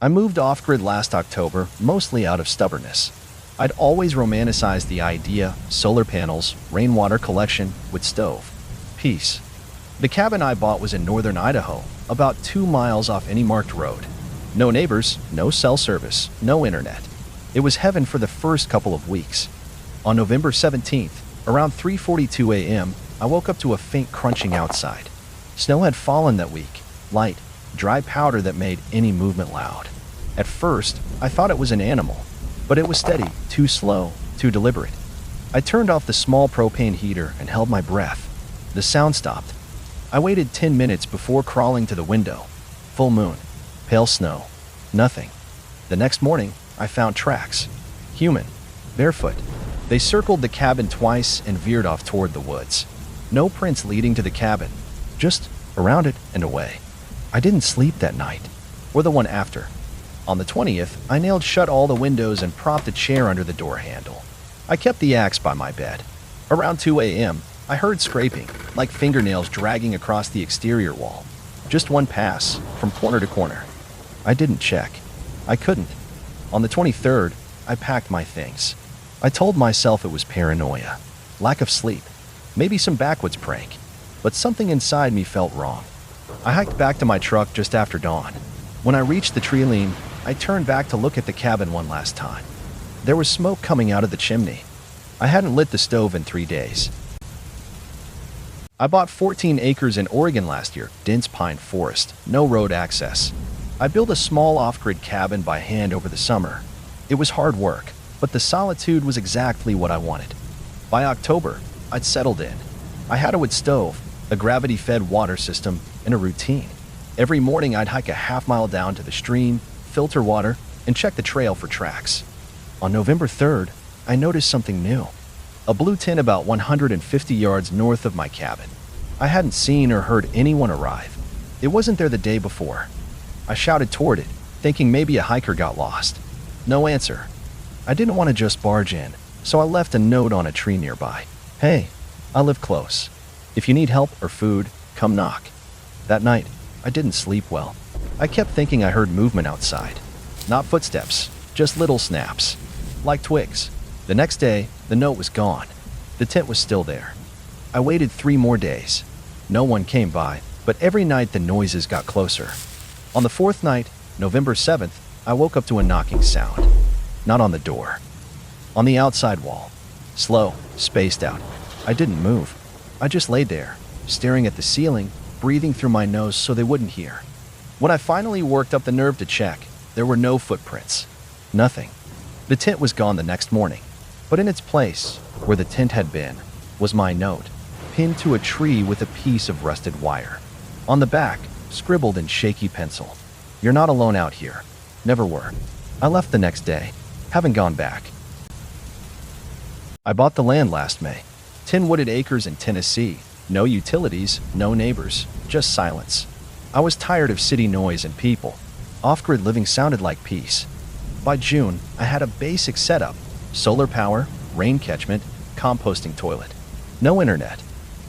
I moved off-grid last October, mostly out of stubbornness. I'd always romanticized the idea, solar panels, rainwater collection, with stove. Peace. The cabin I bought was in northern Idaho, about 2 miles off any marked road. No neighbors, no cell service, no internet. It was heaven for the first couple of weeks. On November 17th, around 3:42 a.m., I woke up to a faint crunching outside. Snow had fallen that week, light, dry powder that made any movement loud. At first, I thought it was an animal, but it was steady, too slow, too deliberate. I turned off the small propane heater and held my breath. The sound stopped. I waited 10 minutes before crawling to the window. Full moon, pale snow, nothing. The next morning, I found tracks. Human, barefoot. They circled the cabin twice and veered off toward the woods. No prints leading to the cabin, just around it and away. I didn't sleep that night, or the one after. On the 20th, I nailed shut all the windows and propped a chair under the door handle. I kept the axe by my bed. Around 2 a.m., I heard scraping, like fingernails dragging across the exterior wall. Just one pass, from corner to corner. I didn't check. I couldn't. On the 23rd, I packed my things. I told myself it was paranoia, lack of sleep, maybe some backwoods prank, but something inside me felt wrong. I hiked back to my truck just after dawn. When I reached the tree line, I turned back to look at the cabin one last time. There was smoke coming out of the chimney. I hadn't lit the stove in 3 days. I bought 14 acres in Oregon last year, dense pine forest, no road access. I built a small off-grid cabin by hand over the summer. It was hard work, but the solitude was exactly what I wanted. By October, I'd settled in. I had a wood stove, a gravity-fed water system, and a routine. Every morning I'd hike a half-mile down to the stream, filter water, and check the trail for tracks. On November 3rd, I noticed something new. A blue tint about 150 yards north of my cabin. I hadn't seen or heard anyone arrive. It wasn't there the day before. I shouted toward it, thinking maybe a hiker got lost. No answer. I didn't want to just barge in, so I left a note on a tree nearby. Hey, I live close. If you need help or food, come knock. That night, I didn't sleep well. I kept thinking I heard movement outside. Not footsteps, just little snaps, like twigs. The next day, the note was gone. The tent was still there. I waited 3 more days. No one came by, but every night the noises got closer. On the 4th night, November 7th, I woke up to a knocking sound. Not on the door. On the outside wall. Slow, spaced out. I didn't move. I just lay there, staring at the ceiling, breathing through my nose so they wouldn't hear. When I finally worked up the nerve to check, there were no footprints. Nothing. The tent was gone the next morning, but in its place, where the tent had been, was my note, pinned to a tree with a piece of rusted wire. On the back, scribbled in shaky pencil, "You're not alone out here. Never were." I left the next day. Haven't gone back. I bought the land last May. 10 wooded acres in Tennessee. No utilities, no neighbors, just silence. I was tired of city noise and people. Off-grid living sounded like peace. By June, I had a basic setup: solar power, rain catchment, composting toilet. No internet.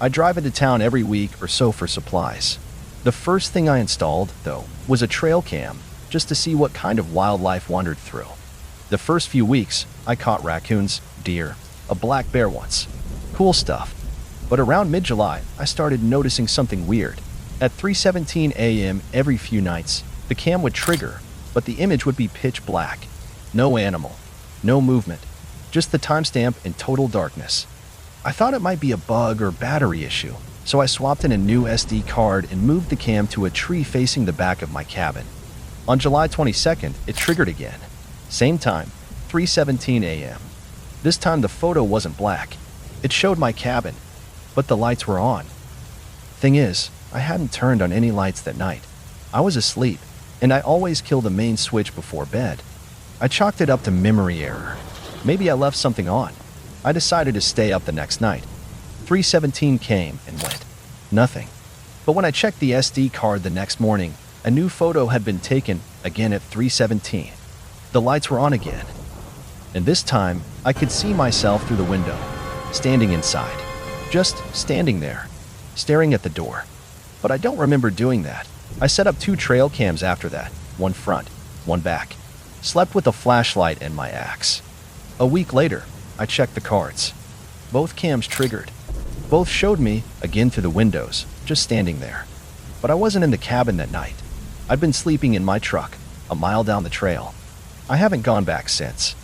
I drive into town every week or so for supplies. The first thing I installed, though, was a trail cam, just to see what kind of wildlife wandered through. The first few weeks, I caught raccoons, deer, a black bear once. Cool stuff. But around mid-July, I started noticing something weird. At 3:17 a.m. every few nights, the cam would trigger, but the image would be pitch black. No animal, no movement, just the timestamp in total darkness. I thought it might be a bug or battery issue, so I swapped in a new SD card and moved the cam to a tree facing the back of my cabin. On July 22nd, it triggered again. Same time, 3:17 a.m. This time the photo wasn't black. It showed my cabin, but the lights were on. Thing is, I hadn't turned on any lights that night. I was asleep, and I always kill the main switch before bed. I chalked it up to memory error. Maybe I left something on. I decided to stay up the next night. 3:17 came and went. Nothing. But when I checked the SD card the next morning, a new photo had been taken, again at 3:17. The lights were on again. And this time, I could see myself through the window, standing inside. Just standing there, staring at the door. But I don't remember doing that. I set up 2 trail cams after that, one front, one back. Slept with a flashlight and my axe. A week later, I checked the cards. Both cams triggered. Both showed me, again through the windows, just standing there. But I wasn't in the cabin that night. I'd been sleeping in my truck, a mile down the trail. I haven't gone back since.